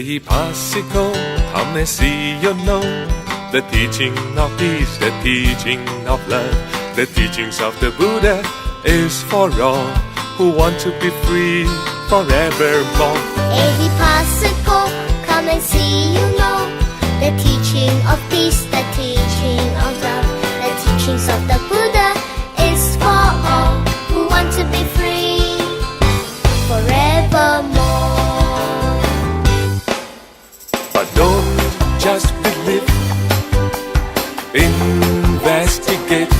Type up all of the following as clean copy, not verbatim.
Ehi Pasico, come see you know the teaching of peace, the teaching of love, the teachings of the Buddha is for all who want to be free forevermore. Ehi Pasico, come and see you know the teaching of peace, the teaching of love, the teachings of the Buddha is for all who want to be free forevermore. But don't just believe, investigate.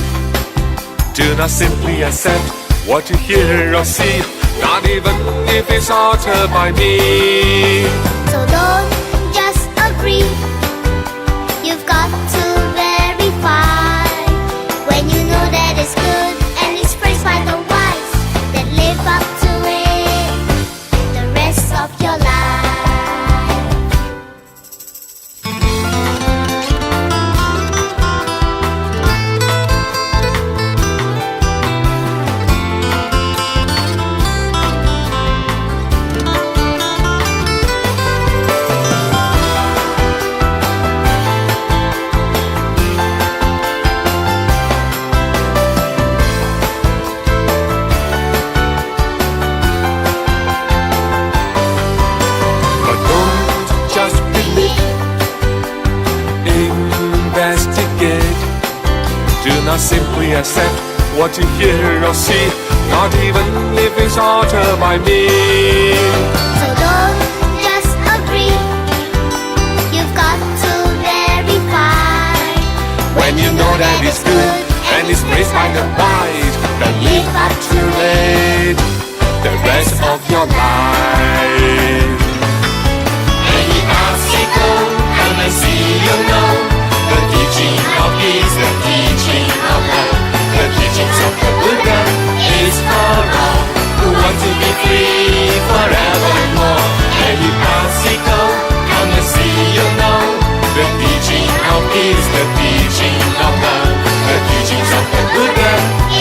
Do not simply accept what you hear or see, not even if it's altered by me. So don't just agree, you've got to verify. When you know that it's good and it's praised by the wise, then live up to it the rest of your life. Not simply accept what you hear or see, not even if it's altered by me. So don't just agree, you've got to verify. When you know that it's good and it's praised by the wise, then live up to it the rest of your life. Any obstacle, come and see you know the teaching of peace, the teaching of love, the teachings of the Buddha is for all who want to be free forevermore. Any obstacle, come and see you know the teaching of peace, the teaching of love, the teachings of the Buddha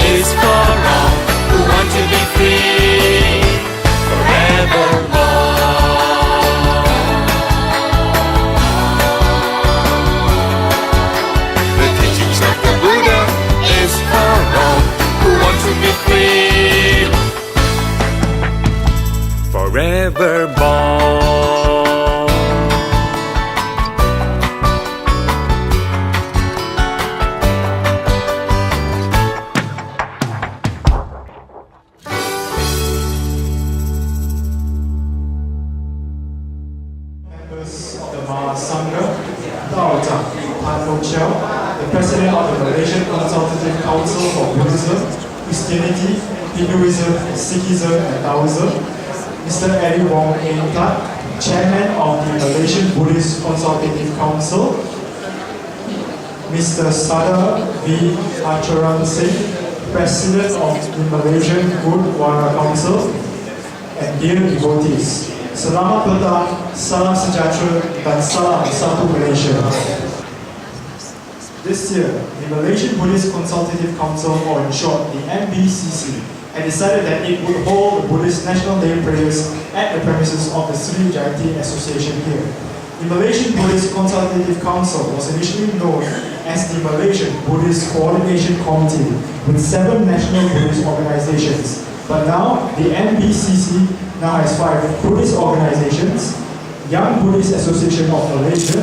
is for all who want to be free forevermore. Forevermore. Members of the Mahasangha, the President of the Malaysian Consultative Council for Buddhism, Christianity, Hinduism, Sikhism and Taoism, Mr. Eddie Wong Eng Tat, Chairman of the Malaysian Buddhist Consultative Council, Mr. Sada V. Acharan Singh, President of the Malaysian Gurdwara Council, and dear devotees, Selamat Petang, Salam Sejahtera dan Salam Satu Malaysia. This year, the Malaysian Buddhist Consultative Council, or in short, the MBCC, had decided that it would hold the Buddhist National Day prayers at the premises of the Sri Jayati Association here. The Malaysian Buddhist Consultative Council was initially known as the Malaysian Buddhist Coordination Committee, with 7 national Buddhist organizations. But now, the MBCC now has 5 Buddhist organizations: Young Buddhist Association of Malaysia,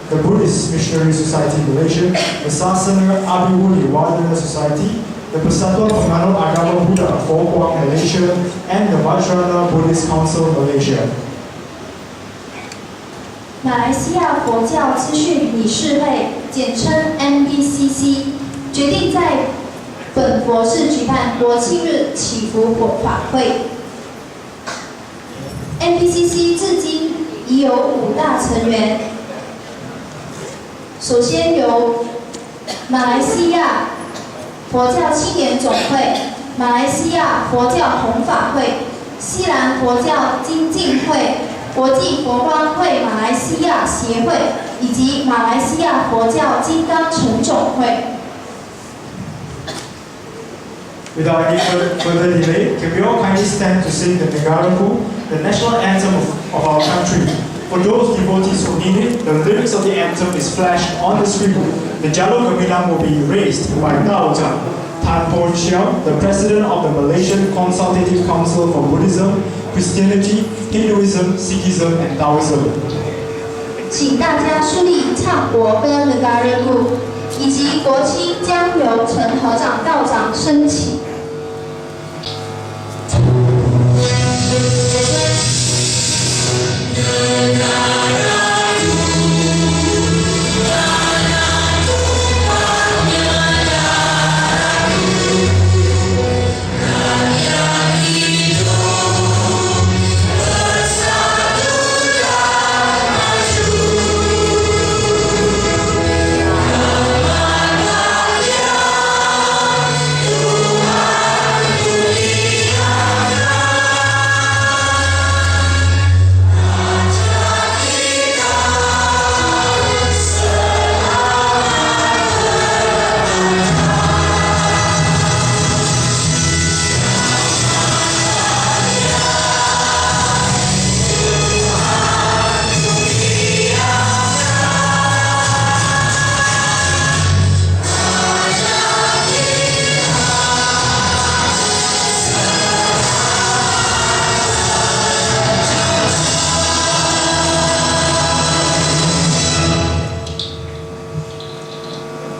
the Buddhist Missionary Society Malaysia, the Sasana Abhiwudi Wadana Society, the Persatuan Penganut Agama Buddha Forkuang Malaysia, and the Vajrayana Buddhist Council Malaysia. 马来西亚佛教资讯理事会，简称 MBCC， 决定在本佛寺举办国庆日祈福法会。MBCC 至今已有5大成员，首先由马来西亚佛教青年总会、马来西亚佛教弘法会、西兰佛教精进会、国际佛光会马来西亚协会以及马来西亚佛教金刚城总会。Without any further delay, can we all kindly stand to sing the Negaraku, the national anthem of our country? For those devotees who need it, the lyrics of the anthem is flashed on the screen. The Jalur Gemilang will be raised by Dao Zhang Tan Po Chiao, the President of the Malaysian Consultative Council for Buddhism, Christianity, Hinduism, Sikhism and Taoism. 请大家肃立唱国歌的嘎热布，以及国旗将由陈合掌道长升起。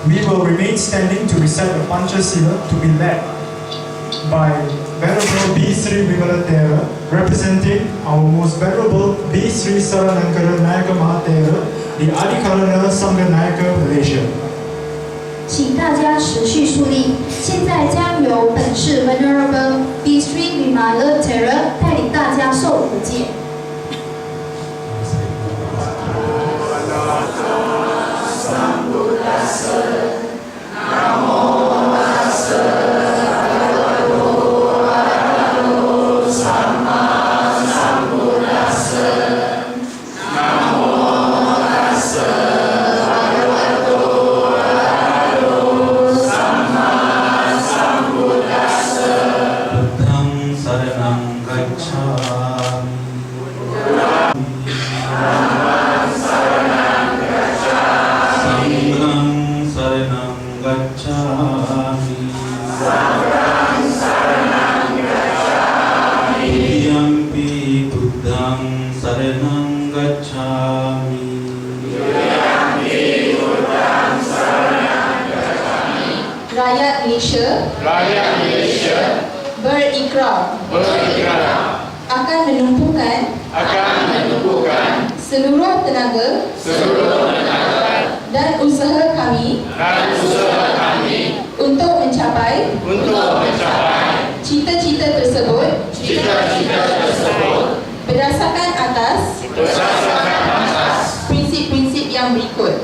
We will remain standing to recite the Panchasila to be led by Venerable B. Sri Vimalatera, representing our most venerable B. Sri Saranankara Nayaka Mahatera, the Adikarana Sangha Nayaka, Malaysia. 请大家持续肃立，现在将由本市 Venerable B. Sri Vimalatera 带领大家受五戒。Rakyat Malaysia berikrar akan menumpukan seluruh tenaga dan usaha kami untuk mencapai cita-cita tersebut berdasarkan atas prinsip-prinsip yang berikut.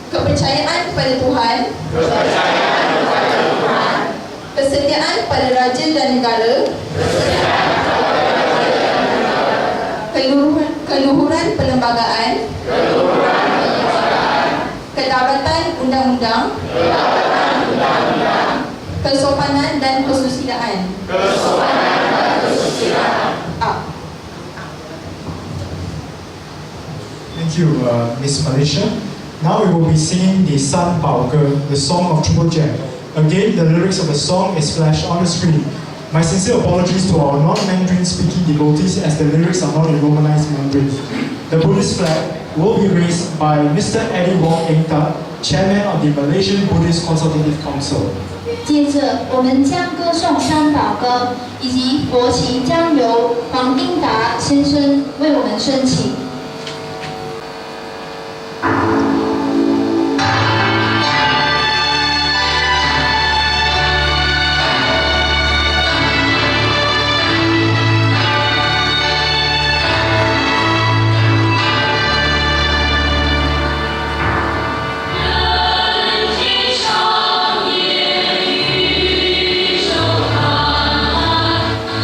Kepercayaan kepada Tuhan, kesetiaan pada raja dan negara, keluhuran perlembagaan, kedaulatan undang-undang, kesopanan dan kesusilaan. Thank you, Miss Malaysia. Now we will be singing the San Pao Ge, the song of Triple Jam. Again, the lyrics of the song is flashed on the screen. My sincere apologies to our non-Mandarin speaking devotees as the lyrics are not in Romanized Mandarin. The Buddhist flag will be raised by Mr. Eddie Wong Eng Ta, Chairman of the Malaysian Buddhist Consultative Council. 接着，我们将歌颂三宝歌，以及国旗将由黄丁达先生为我们升起。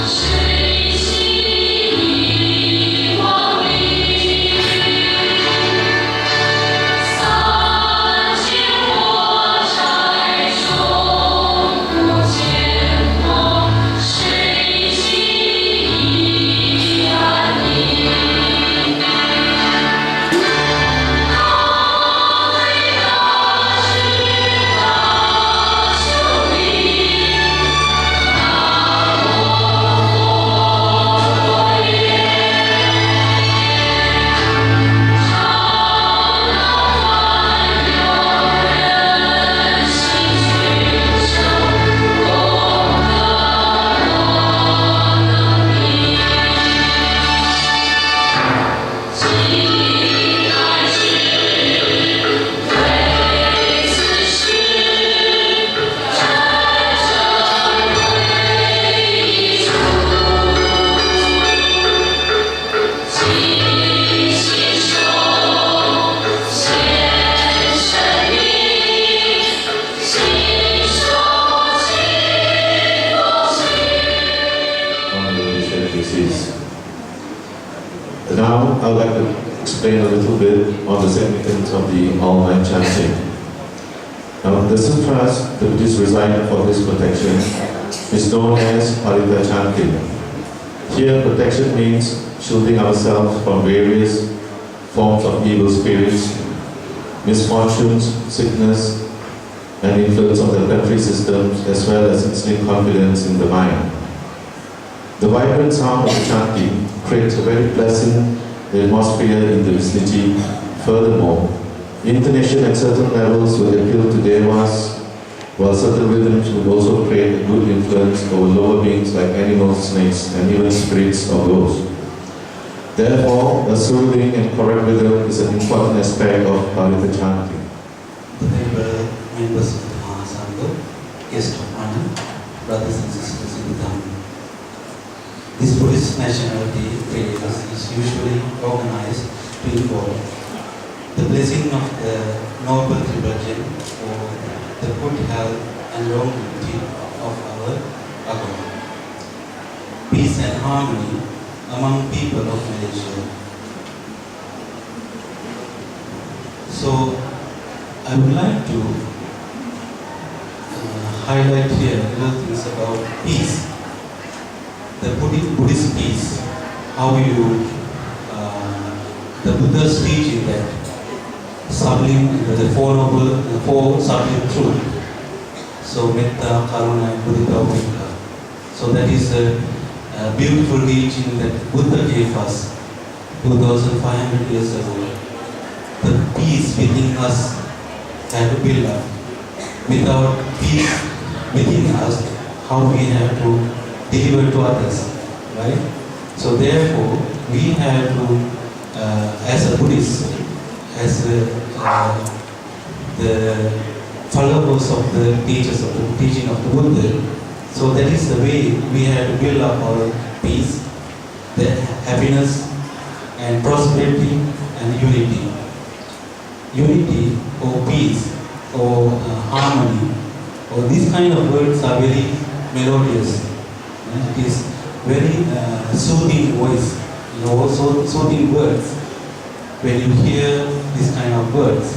谁心里光明？ Now, I would like to explain a little bit on the significance of the Nite Chanting. Now, the sutras the Buddhists recite for this protection is known as Nite Chanting. Here, protection means shielding ourselves from various forms of evil spirits, misfortunes, sickness, and influence of the planetary systems, as well as instilling confidence in the mind. The vibrant sound of the chanting creates a very pleasant atmosphere in the vicinity. Furthermore, intonation at certain levels will appeal to devas, while certain rhythms will also create a good influence over lower beings like animals, snakes, and even spirits or ghosts. Therefore, a soothing and correct rhythm is an important aspect of Nite Chanting. Honorable members of the Mahasangha, guests of honor, brothers and sisters in the Dhamma. This Buddhist National Day prayers is usually organized to involve the blessing of the Noble Tribulation for the good health and longevity of our Agama, peace and harmony among people of Malaysia. So, I would like to highlight here little things about peace. The Buddhist peace, how you, the Buddha's teaching that the four sublime truth. So, Metta, Karuna, and Mudita, Upekka. So that is a beautiful teaching that Buddha gave us 2,500 years ago. The peace within us had to build up. Without peace within us, how we have to deliver to others, right? So therefore, we have to, as a Buddhist, as the followers of the teachers of the teaching of the Buddha, so that is the way we have to build up our peace, the happiness and prosperity and unity. Unity or peace or harmony, or these kind of words are very melodious. It is very soothing voice, soothing words when you hear this kind of words.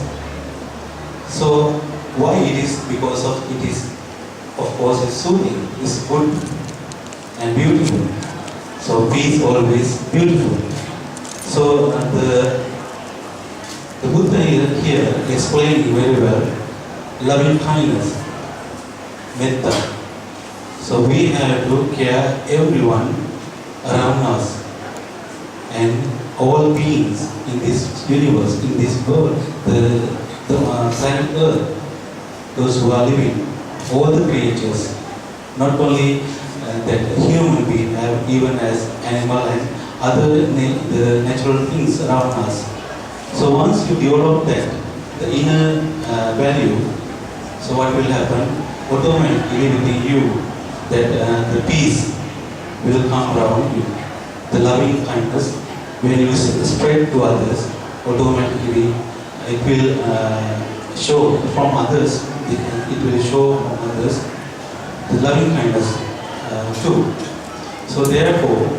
So why it is? Because of it is, of course, it's soothing, it's good and beautiful. So peace always beautiful. So the Buddha here explained very well loving kindness, metta. So we have to care everyone around us and all beings in this universe, in this world, the planet Earth, those who are living, all the creatures, not only that human being, even as animal and other the natural things around us. So once you develop that, the inner value, so what will happen? Automatically within you, that the peace will come around you. The loving kindness, when you spread to others, automatically it will show from others, it will show from others the loving kindness too. So therefore,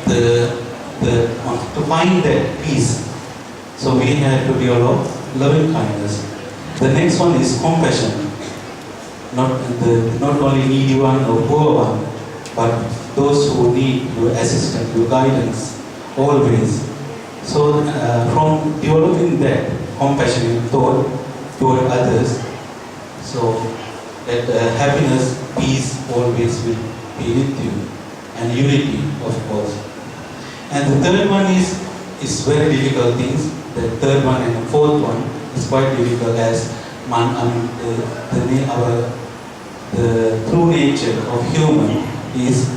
to find that peace, so we have to develop loving kindness. The next one is compassion. Not only needy one or poor one, but those who need your assistance, your guidance, always. So from developing that compassionate thought toward others, so that happiness, peace always will be with you, and unity, of course. And the third one is very difficult things. The third one and the fourth one is quite difficult, as the true nature of human is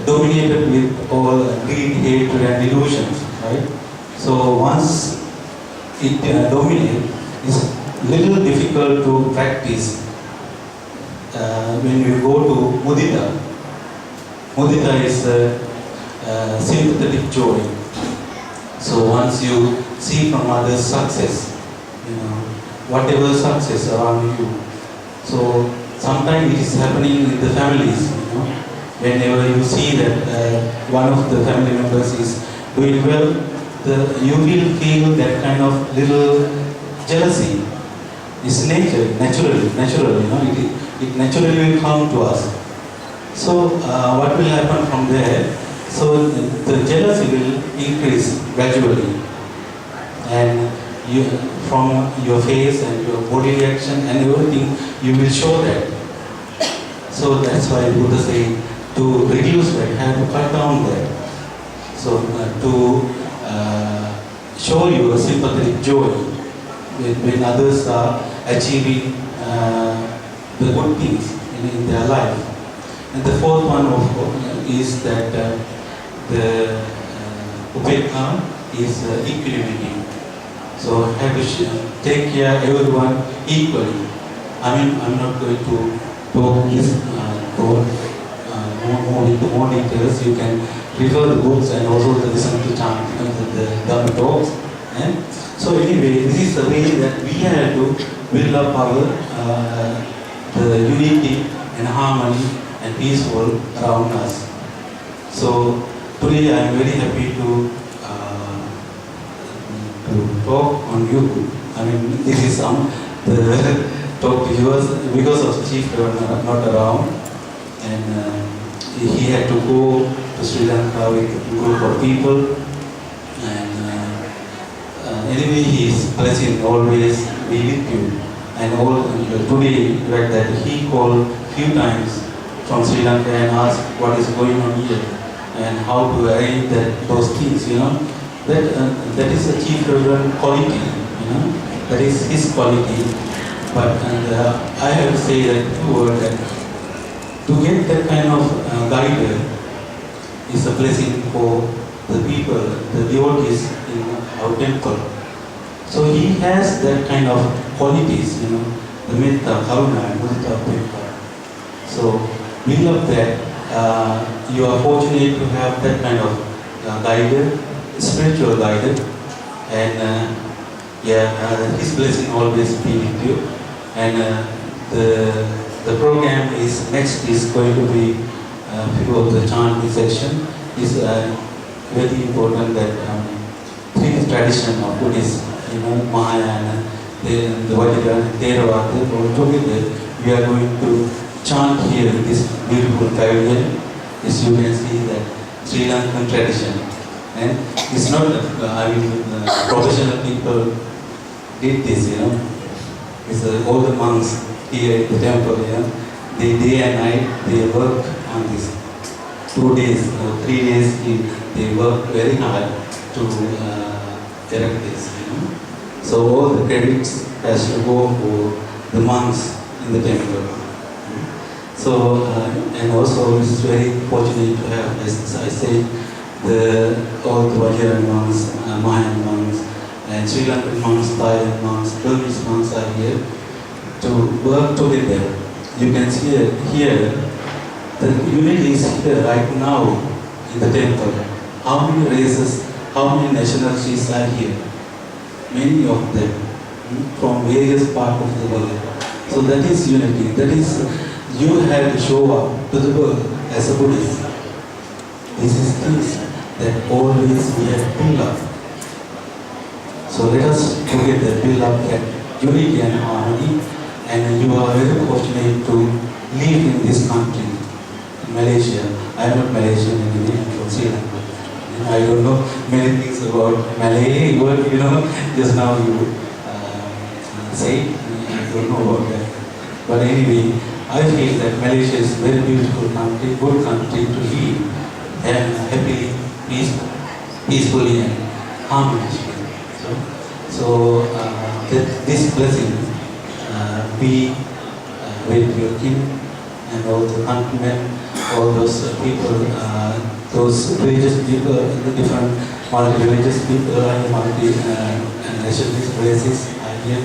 dominated with all greed, hatred and delusions, right? So once it dominates, it's little difficult to practice. When you go to mudita, mudita is sympathetic joy. So once you see from others' success, whatever success around you, so sometimes it is happening in the families. Whenever you see that one of the family members is doing well, you will feel that kind of little jealousy. It's natural, it naturally will come to us. So what will happen from there? So the jealousy will increase gradually, and from your face and your body reaction and everything, you will show that. So that's why Buddha say to reduce that, have to cut down that. So to show you a sympathetic joy when others are achieving the good things in their life. And the fourth one is that the upekha is equanimity. So have to take care of everyone equally. I mean, I'm not going to talk this more into more details. You can refer the books and also listen to chant, the Dhamma talks. So anyway, this is the way that we have to build up our the unity and harmony and peaceful around us. So today I am very happy to talk on you. I mean, this is the talk to yours because of Chief not around, and he had to go to Sri Lanka with a group of people. And anyway, his blessing always be with you. And all today, that he called few times from Sri Lanka and asked what is going on here and how to arrange those things. That is a Chief Reverend quality. That is his quality. But I have to say that to get that kind of guide is a blessing for the people, the devotees in our temple. So he has that kind of qualities, the metta, karuna, and mudita, upekha. So we love that. You are fortunate to have that kind of guide, spiritual guide, and his blessing always be with you. And the program next is going to be few of the chanting section. Is very important that three tradition of Buddhist, Mahayana, the Vajrayana, Theravada, all together. We are going to chant here in this beautiful pavilion. As you can see that Sri Lankan tradition, and it's not professional people did this, It's all the monks here in the temple, they day and night they work on this. 2 days or 3 days they work very hard to erect this. So all the credits has to go for the monks in the temple. So and also it's very fortunate to have, as I said, all the Vajrayana monks, Mahayana monks, and Sri Lankan monks, Thailand monks, Burmese monks are here to work together. You can see here, the unity is here right now in the temple. How many races, how many nationalities are here? Many of them from various parts of the world. So that is unity. That is, you have to show up to the world as a Buddhist. This is things that always we have built up. So let us together build up that unity and harmony. And you are very fortunate to live in this country, in Malaysia. I am not Malaysian anyway, I am from Sri Lanka. I don't know many things about Malay, just now you say, I don't know about that. But anyway, I feel that Malaysia is a very beautiful country, good country to live and happily, peacefully and harmoniously. So this blessing be with your king and all the countrymen, all those people, those religious people, the different multi-religious people, multi-nationalist races are here.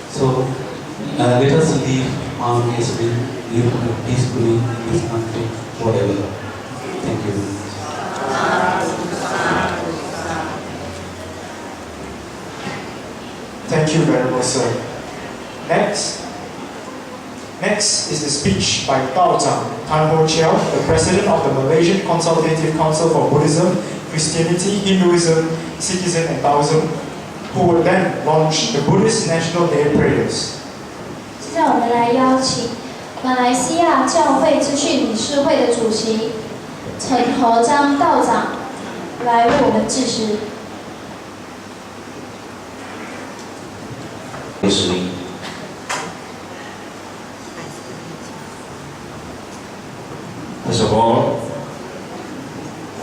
So let us live harmoniously, live peacefully in this country forever. Thank you. Thank you very much, sir. Next is the speech by Dao Zhang Tan Ho Chiao, the President of the Malaysian Consultative Council for Buddhism, Christianity, Hinduism, citizen and Taoism, who will then launch the Buddhist National Day prayers. 现在我们来邀请马来西亚教会资讯理事会的主席陈和章道长来为我们致辞。First of all,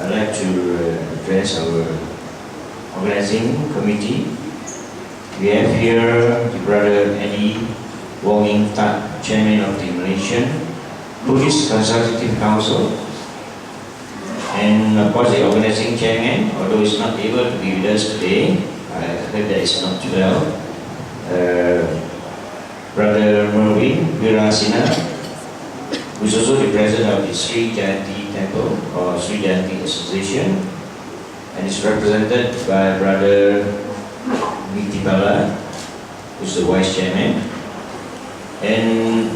I'd like to address our organizing committee. We have here the brother Eddie Wong Tat, chairman of the Malaysian Buddhist Consultative Council, and of course the organizing chairman, although he's not able to be with us today. I heard that it's not too well. Brother Merwin Virasina, who is also the president of the Sri Jayanti Temple or Sri Jayanti Association, and is represented by Brother Mitipala, who is the vice chairman, and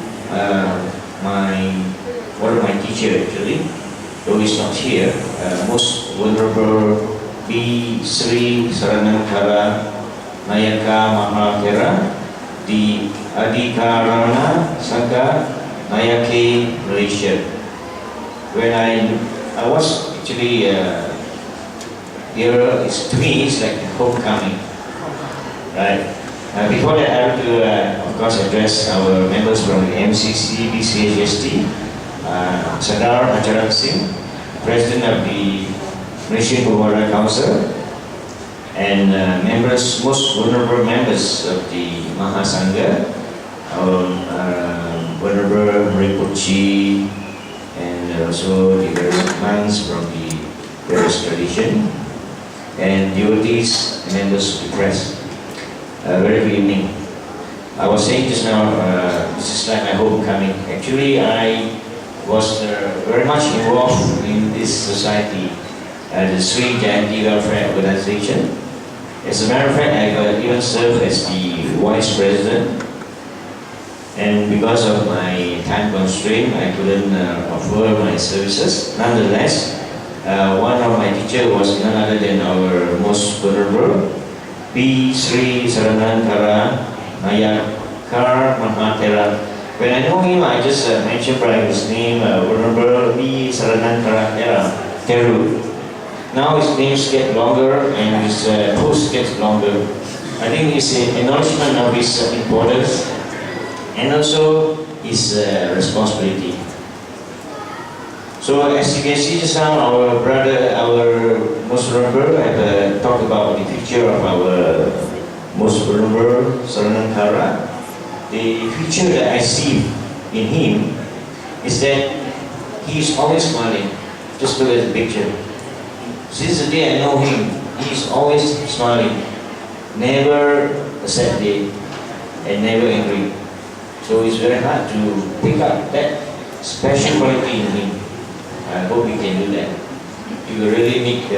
one of my teachers actually, though he's not here, most venerable B. Sri Saranangkara Nayaka Mahathera, the Adikarana Sangha Nayake, Malaysia. When I was actually here, to me it's like homecoming, right? Before that, I have to, of course, address our members from the MCC, BCHST, Sadar Acharan Singh, President of the Malaysian Buddhist Council, and members, most vulnerable members of the Mahasangha, Venerable Rinpoche, and also the various monks from the various tradition, and devotees, members of the press. Very good evening. I was saying just now, this is like my homecoming. Actually, I was very much involved in this society, the Sri Jayanti Welfare Organization. As a matter of fact, I even served as the vice president. And because of my time constraint, I couldn't offer my services. Nonetheless, one of my teachers was none other than our most vulnerable, B. Sri Saranangkara Nayaka Mahathera. When I know him, I just mentioned by his name, Venerable B. Saranangkara Teru. Now his names get longer and his post gets longer. I think it's an acknowledgement of his importance and also his responsibility. So as you can see just now, our most vulnerable have talked about the picture of our most vulnerable Saranangkara. The feature that I see in him is that he is always smiling. Just look at the picture. Since the day I know him, he is always smiling. Never a sad day and never angry. So it's very hard to pick up that special quality in him. I hope we can do that. We will really make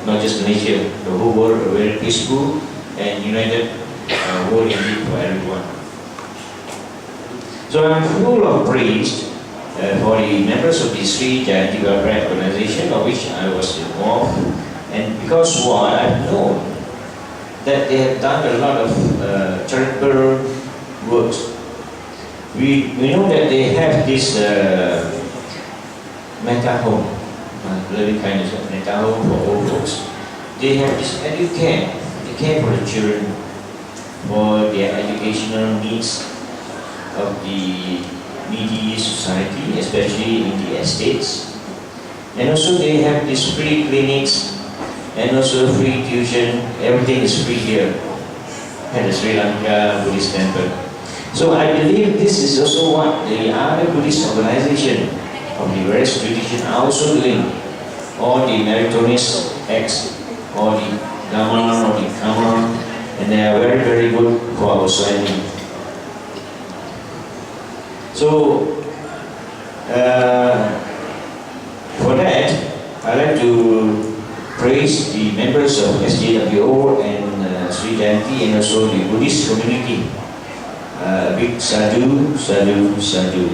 not just Malaysia, the whole world a very peaceful and united world indeed for everyone. So I'm full of praise for the members of the Sri Jayanti Welfare Organization, of which I was involved, and because I know that they have done a lot of charitable works. We know that they have this Metta home, loving kindness, Metta home for old folks. They have this educare, they care for the children, for their educational needs of the needy society, especially in the estates. And also they have these free clinics and also free tuition. Everything is free here at the Sri Lanka Buddhist Temple. So I believe this is also what the other Buddhist organizations of the various traditions are also doing. All the meritorious acts, or the Dhamma, or the Karma, and they are very, very good for our society. So, for that, I'd like to praise the members of SJWO and Sri Jayanti and also the Buddhist community. Big sadhu, sadhu, sadhu.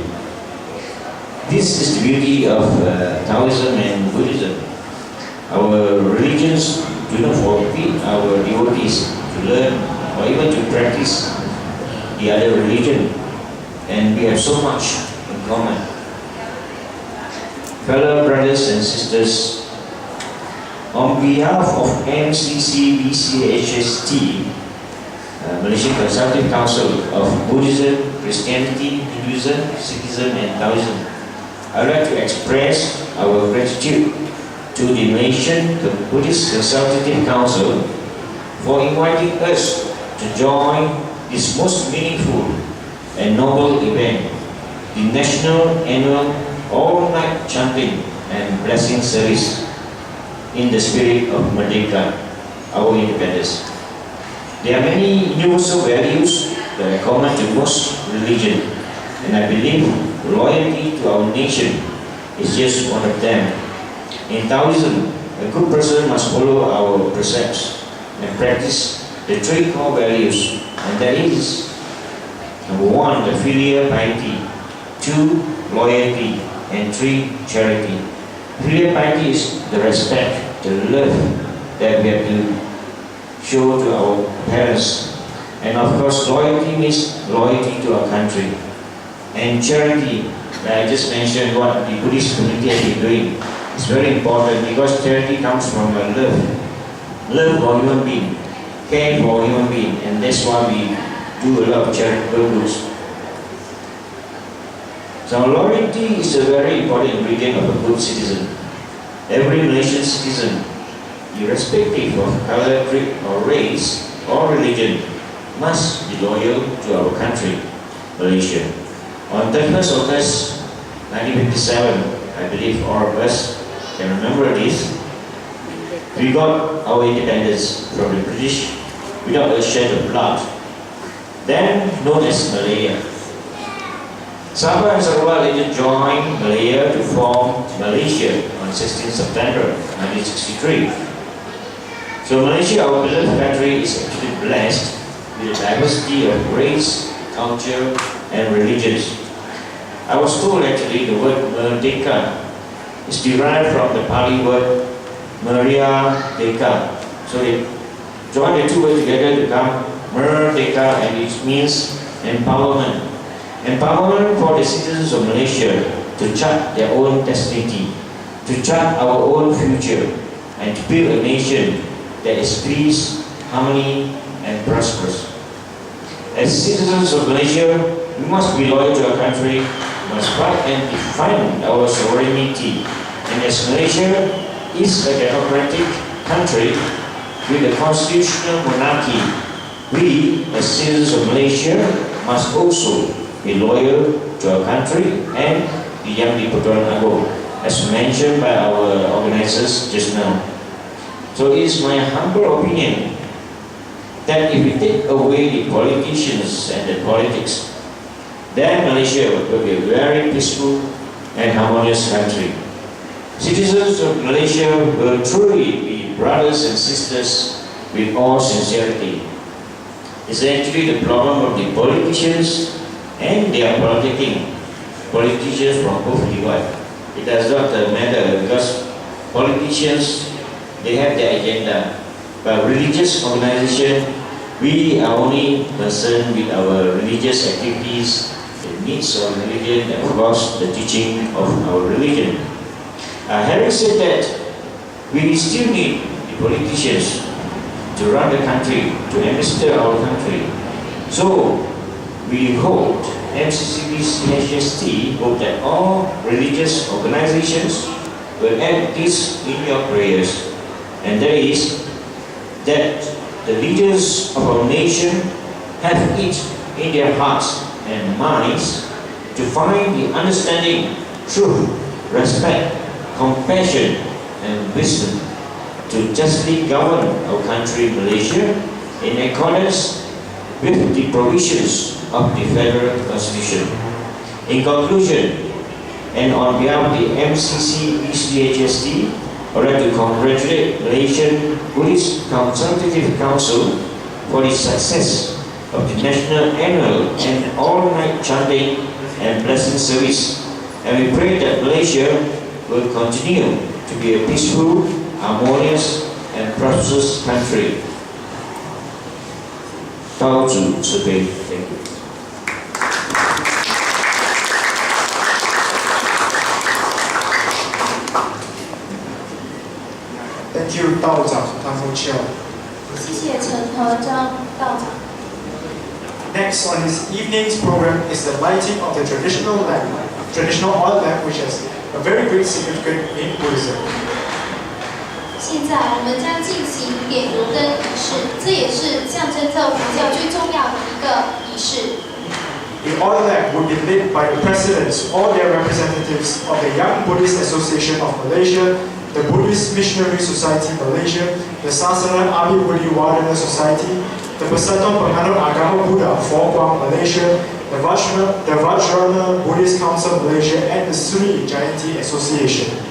This is the beauty of Taoism and Buddhism. Our religions do do not forbid our devotees to learn or even to practice the other religion, and we have so much in common. Fellow brothers and sisters, on behalf of MCC-BCHST, Malaysian Consultative Council of Buddhism, Christianity, Hinduism, Sikhism and Taoism, I would like to express our gratitude to the Malaysian Buddhist Consultative Council for inviting us to join this most meaningful and noble event, the National Annual All-Night Chanting and Blessing Service in the spirit of Merdeka, our independence. There are many universal values that are common to most religions, and I believe loyalty to our nation is just one of them. In Taoism, a good person must follow our precepts and practice the three core values, and that is: number 1, the filial piety; 2, loyalty; and 3, charity. Filial piety is the respect, the love that we have to show to our parents, and of course loyalty means loyalty to our country. And charity, I just mentioned what the Buddhist community has been doing. It's very important because charity comes from a love for human being, care for human being, and that's why we do a lot of charitable goods. So loyalty is a very important ingredient of a good citizen. Every Malaysian citizen, irrespective of color, creed or race or religion, must be loyal to our country, Malaysia. On 31st August 1957, I believe all of us can remember this, we got our independence from the British without a shed of blood, then known as Malaya. Sabah and Sarawak later joined Malaya to form Malaysia on 16 September 1963. So Malaysia, our beloved country, is actually blessed with a diversity of race, culture and religions. I was told actually the word Merdeka is derived from the Pali word Maria Deka. So they join the two words together to become Merdeka, and it means empowerment. Empowerment for the citizens of Malaysia to chart their own destiny, to chart our own future, and to build a nation that is peace, harmony and prosperous. As citizens of Malaysia, we must be loyal to our country, we must fight and defend our sovereignty. And as Malaysia is a democratic country with a constitutional monarchy, we as citizens of Malaysia must also be loyal to our country and the Yang di-Persatuan Agong, as mentioned by our organizers just now. So it is my humble opinion that if we take away the politicians and the politics, then Malaysia will be a very peaceful and harmonious country. Citizens of Malaysia will truly be brothers and sisters with all sincerity. It's actually the problem of the politicians and their politicking. Politicians from both divide. It does not matter because politicians, they have their agenda. But religious organization, we are only concerned with our religious activities, the needs of religion, and of course the teaching of our religion. Having said that, we still need the politicians to run the country, to administer our country. So we hope, MCC-BCHST hope that all religious organizations will add this in your prayers, and that is that the leaders of our nation have it in their hearts and minds to find the understanding, truth, respect, compassion and wisdom to justly govern our country Malaysia in accordance with the provisions of the Federal Constitution. In conclusion, and on behalf of the MCC-BCHST, I would like to congratulate Malaysian Buddhist Consultative Council for the success of the National Annual and All-Night Chanting and Blessing Service, and we pray that Malaysia will continue to be a peaceful, harmonious and prosperous country. 道主慈悲 ，Thank you. Thank you, 道长汤丰秋。谢谢陈和章道长。 Next on this evening's program is the lighting of the traditional oil lamp, which has a very great significance in Buddhism. 现在我们将进行点油灯仪式，这也是象征着佛教最重要的一个仪式。 The oil lamp would be lit by the presidents or their representatives of the Young Buddhist Association of Malaysia, the Buddhist Missionary Society Malaysia, the Sasana Abhibudhiwadana Society, the Persatuan Penganut Agama Buddha for Guam Malaysia, the Vajrayana Buddhist Council Malaysia, and the Sri Jayanti Association.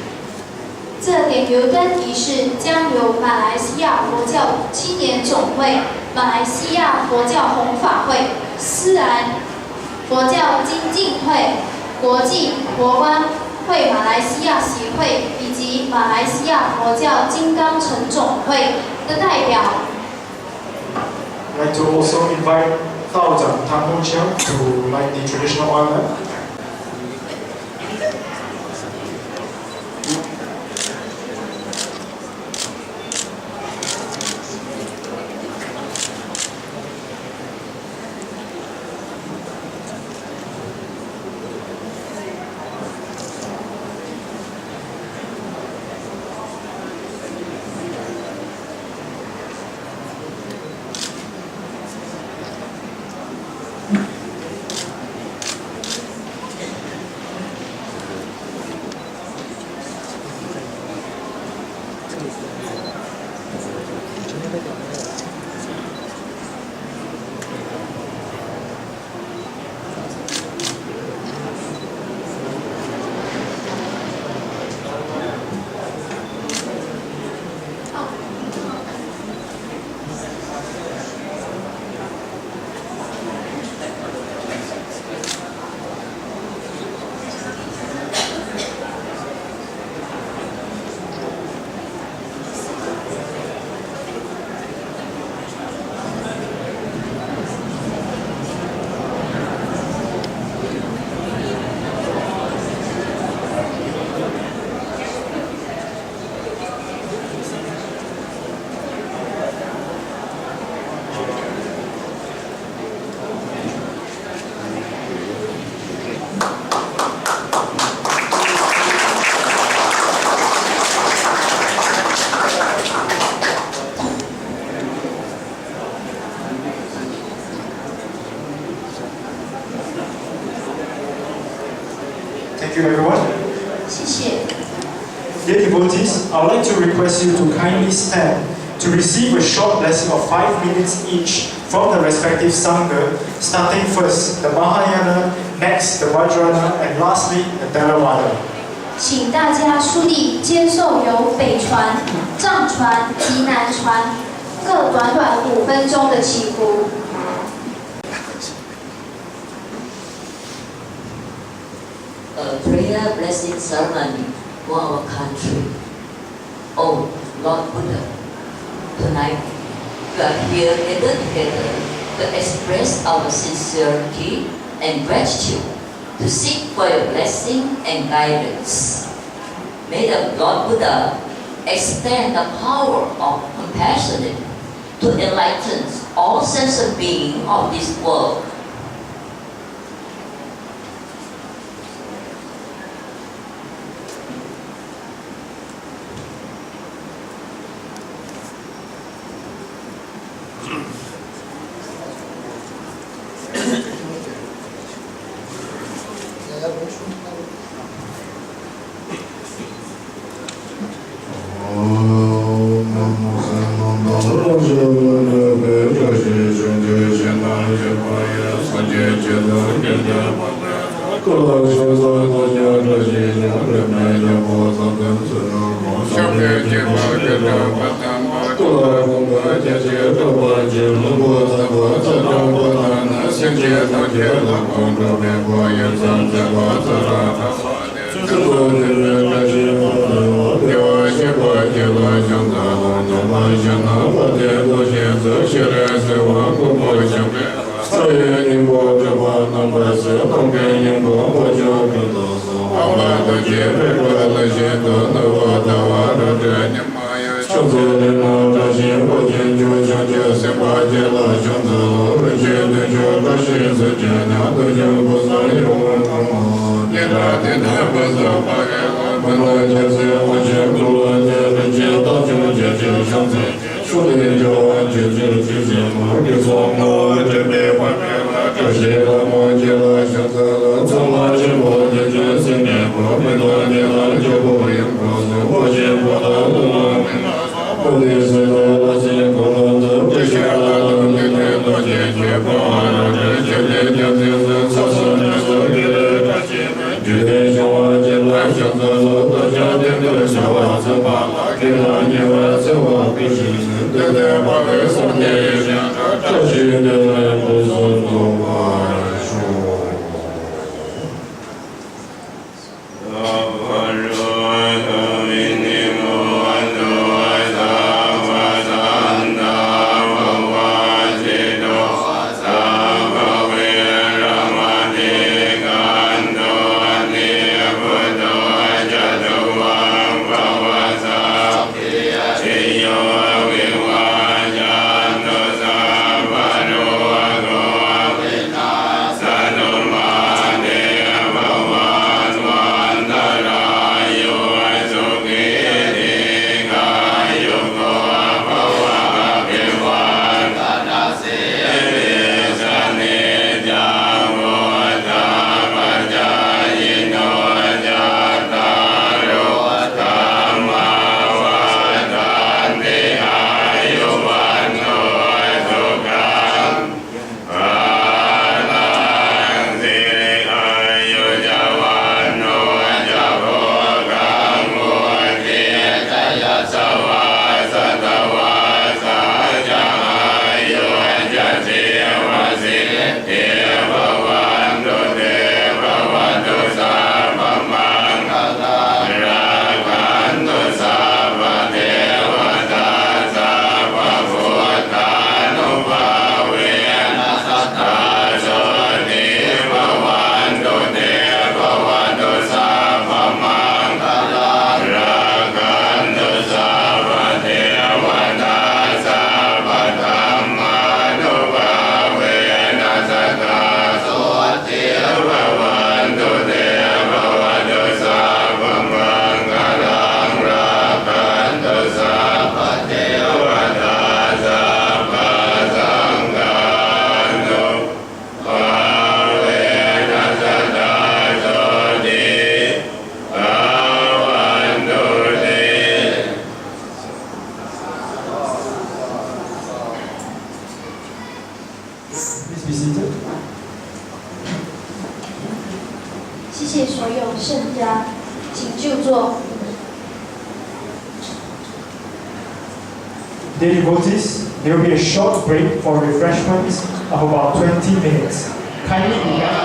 这点油灯仪式将由马来西亚佛教青年总会、马来西亚佛教弘法会、斯兰佛教精进会、国际佛光会马来西亚协会以及马来西亚佛教金刚城总会的代表。 I'd like to also invite 道长汤丰秋 to light the traditional oil lamp. Thank you, everyone. 谢谢。 Dear devotees, I would like to request you to kindly stand to receive a short blessing of 5 minutes each from the respective Sangha, starting first the Mahayana, next the Vajrayana, and lastly the Theravada. 请大家肃立接受由北传、藏传及南传各短短5分钟的祈福。 A prayer blessing ceremony for our country. Oh, Lord Buddha, tonight we are here gathered together to express our sincerity and gratitude, to seek for your blessing and guidance. May the Lord Buddha extend the power of compassion to enlighten all sentient beings of this world. Thank you. Please be seated. 谢谢所有圣家，请就坐。 Dear devotees, there will be a short break for refreshments of about 20 minutes. Kindly remember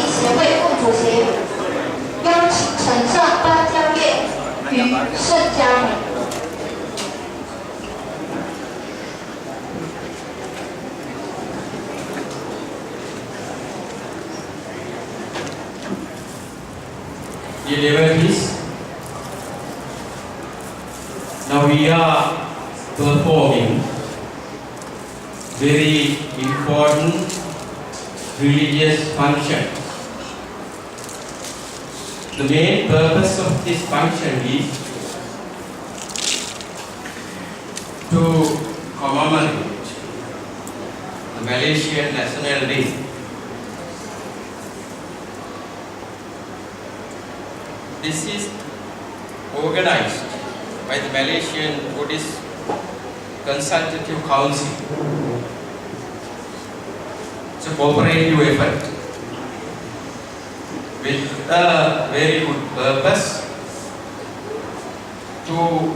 益协会副主席，邀请呈上颁奖唁于盛佳明。Dear devotees, now we are performing very important religious function. The main purpose of this function is to commemorate the Malaysian National Day. This is organized by the Malaysian Buddhist Consultative Council. It's a cooperative effort with a very good purpose to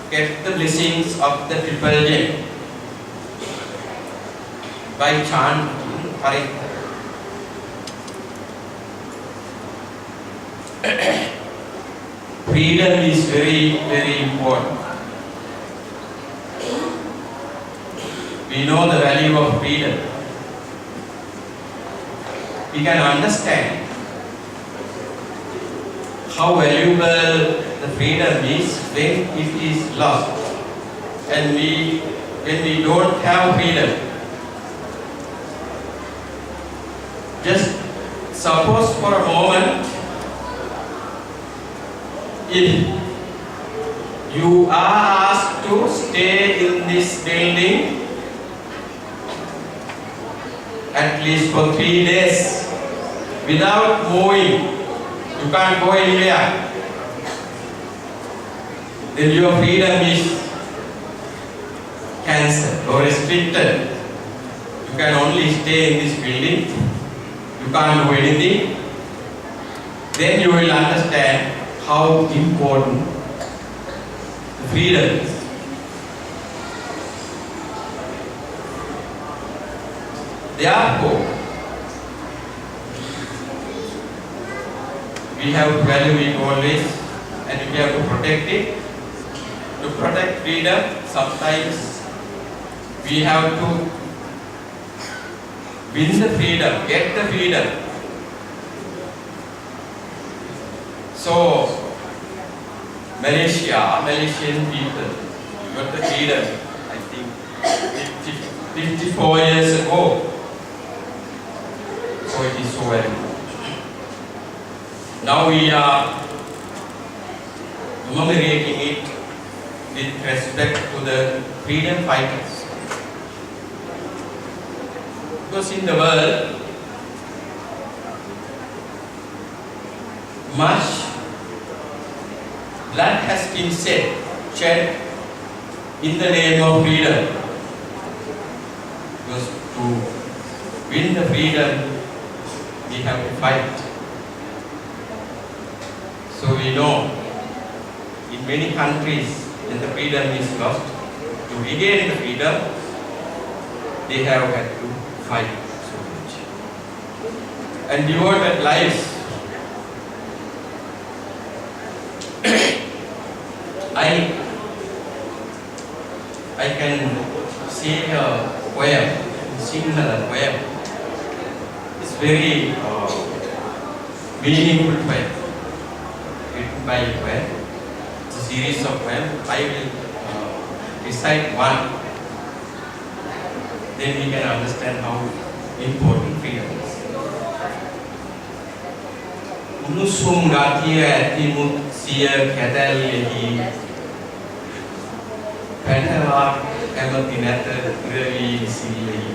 get the blessings of the Triple Gem by chanting Harita. Freedom is very, very important. We know the value of freedom. We can understand how valuable the freedom is when it is lost. And when we don't have freedom. Just suppose for a moment, if you are asked to stay in this building at least for 3 days without moving, you can't go anywhere, then your freedom is cancelled or restricted. You can only stay in this building, you can't do anything. Then you will understand how important the freedom is. Therefore, we have to value it always and we have to protect it. To protect freedom, sometimes we have to win the freedom, get the freedom. So, Malaysian people got the freedom, I think, 54 years ago. So it is so very good. Now we are commemorating it with respect to the freedom fighters. Because in the world, much blood has been shed in the name of freedom. Because to win the freedom, we have to fight. So we know, in many countries, when the freedom is lost, to regain the freedom, they have had to fight so much. And devoted lives. I can say a poem, sing a poem. It's very meaningful poem, written by a poet. It's a series of poems. I will recite one. Then we can understand how important freedom is. Unusum gatia timut sia kadalehi Penava Ematinata Gravi Sili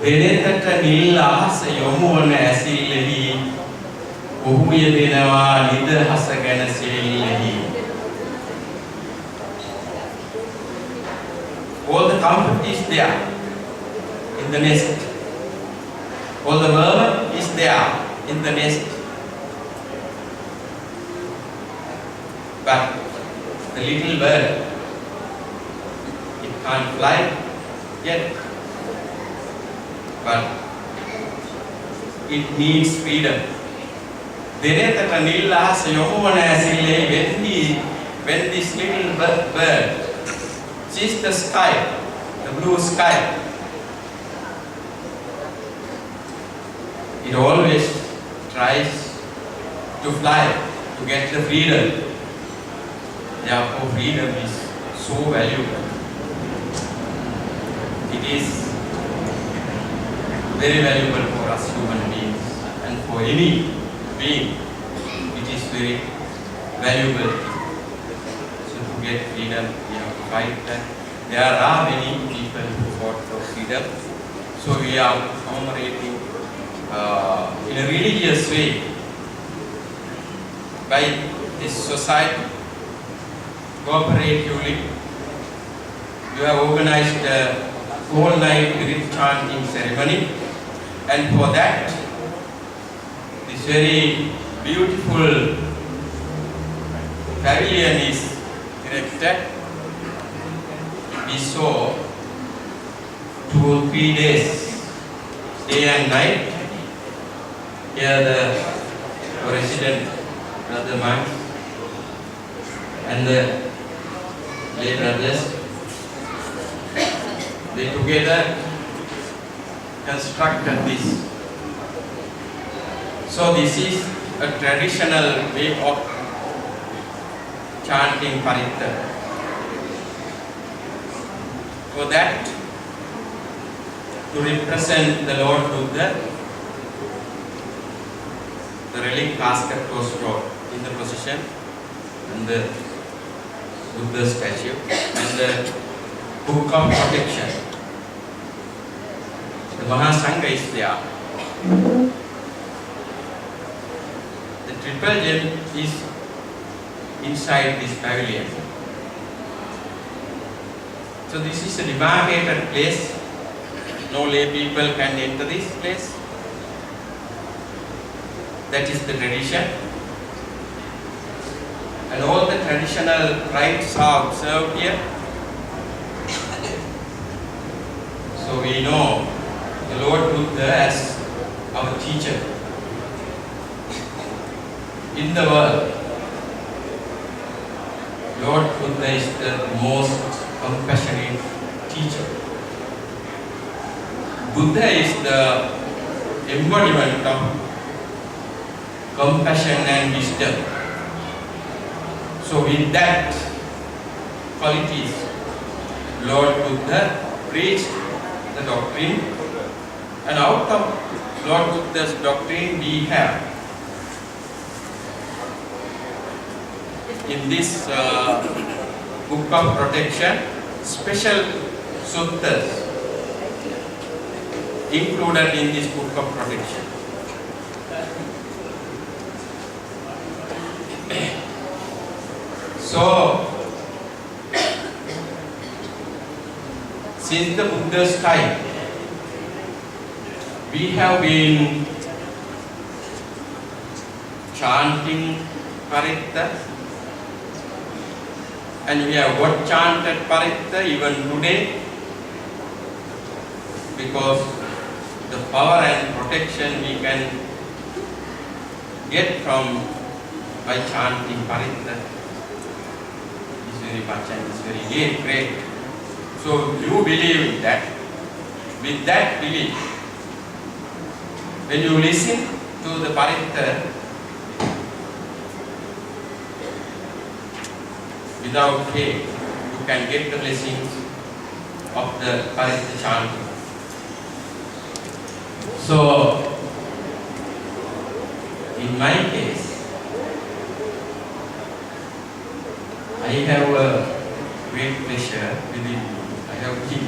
Benetata Nila Hasa Yomuana Asilehi Uhuya Dinava Nida Hasagana Sili. All the comfort is there in the nest. All the vermin is there in the nest. But the little bird, it can't fly yet. But it needs freedom. Denetata nilla sayomona asile when this little bird sees the sky, the blue sky, it always tries to fly to get the freedom. Therefore, freedom is so valuable. It is very valuable for us human beings, and for any being, it is very valuable. So to get freedom, we have to fight that. There are many people who fought for freedom. So we are commemorating in a religious way by this society, cooperatively. We have organized a whole night Nite Chanting ceremony, and for that, this very beautiful pavilion is erected. We saw 2 or 3 days, day and night. Here the resident brother monks and the lay brothers, they together constructed this. So this is a traditional way of chanting Paritta. For that, to represent the Lord Buddha, the relic casket was brought in the position, and the Buddha statue, and the book of protection. The Mahasangha is there. The triple gem is inside this pavilion. So this is a demarcated place. No lay people can enter this place. That is the tradition. And all the traditional rites are observed here. So we know the Lord Buddha as our teacher. In the world, Lord Buddha is the most compassionate teacher. Buddha is the embodiment of compassion and wisdom. So with that qualities, Lord Buddha preached the doctrine, and out of Lord Buddha's doctrine we have in this book of protection special suttas included in this book of protection. So, since the Buddha's time, we have been chanting Paritta, and we have got chanted Paritta even today, because the power and protection we can get from by chanting Paritta is very much and is very great. So you believe in that. With that belief, when you listen to the Paritta without faith, you can get the blessings of the Paritta chanting. So, in my case, I have a great pleasure within me. I have been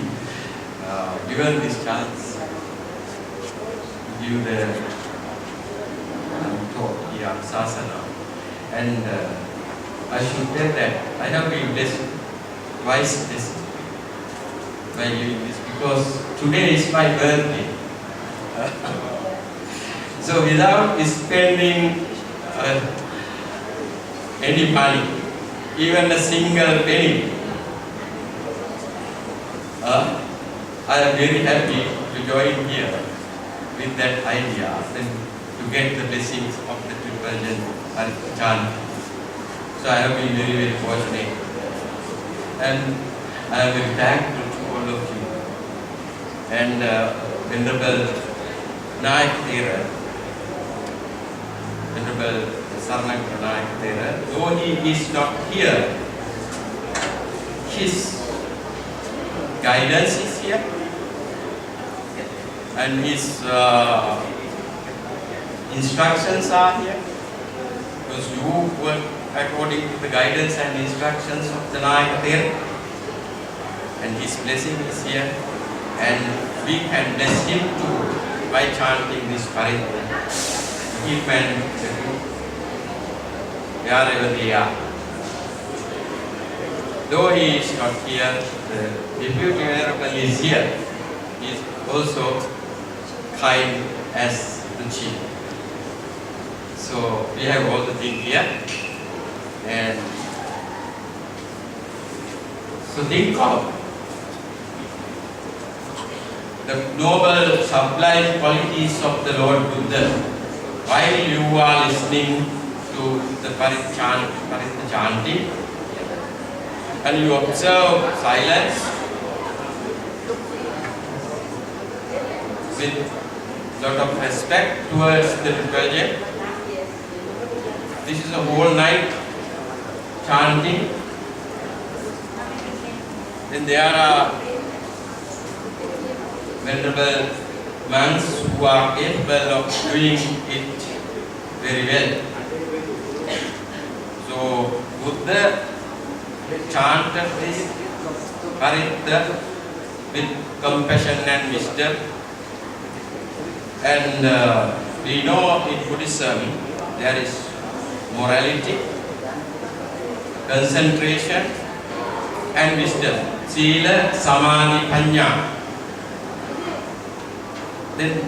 given this chance to give the talk here, Sasana. And I should tell that I have been blessed, twice blessed by giving this, because today is my birthday. So without spending any money, even a single penny, I am very happy to join here with that idea, then to get the blessings of the triple chant. So I have been very, very fortunate. And I am very thankful to all of you. And Venerable Nite Chanting, Venerable Nite Chanting, though he is not here, his guidance is here. And his instructions are here. Because you work according to the guidance and instructions of the Nite Chanting. And his blessing is here. And we can bless him too by chanting this parita. Him and wherever they are. Though he is not here, the Deputy Venerable is here. He is also kind as the chief. So we have all the things here. And so think of the noble sublime qualities of the Lord Buddha while you are listening to the parita chanting, and you observe silence with lot of respect towards the Triple. This is a whole night chanting. Then there are venerable monks who are capable of doing it very well. So Buddha chanted this parita with compassion and wisdom. And we know in Buddhism there is morality, concentration and wisdom. Sila, Samadhi, Panya. Then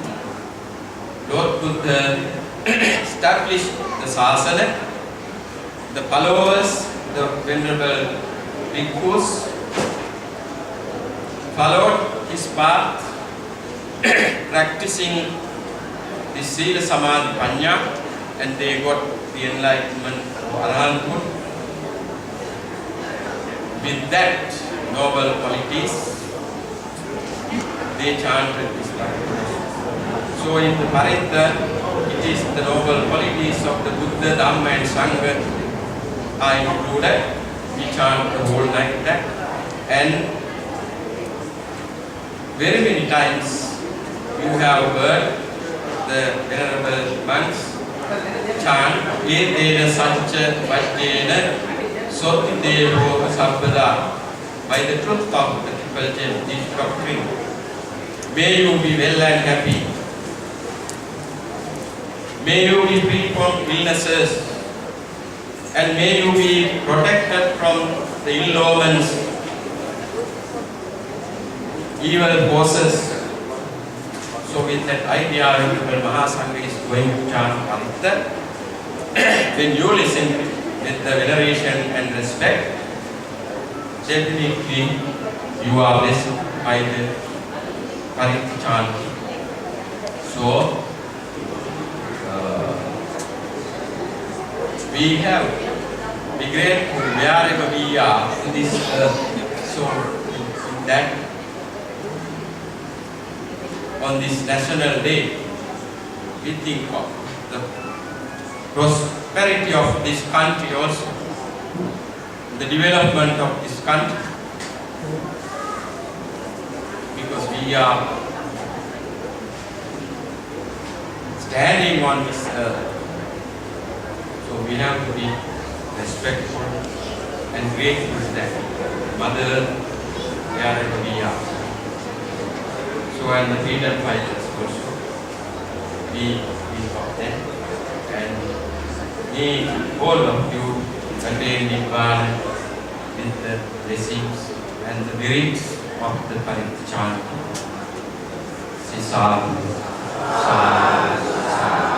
Lord Buddha established the sasana. The followers, the venerable bhikkhus, followed his path, practicing the Sila, Samadhi, Panya, and they got the enlightenment of Arahanthood. With that noble qualities, they chanted this parita. So in the parita, it is the noble qualities of the Buddha, Dhamma and Sangha are included. We chant the whole night that. And very many times you have heard the venerable monks chant Edena Sancha Vajjena Soti Devo Sabbada, by the truth of the Triple Gem, this doctrine. May you be well and happy. May you be free from illnesses. And may you be protected from the ill omens, evil forces. So with that idea, Venerable Mahasangha is going to chant parita. When you listen with the veneration and respect, definitely you are blessed by the parita chanting. So we have be grateful wherever we are in this earth. So in that, on this national day, we think of the prosperity of this country also, the development of this country, because we are standing on this earth. So we have to be respectful and grateful to that Mother wherever we are. So and the freedom fighters also, we think of them, and may all of you attain Nibbana with the blessings and the merits of the parita chanting. Sadhu, sadhu, sadhu.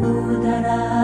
Udara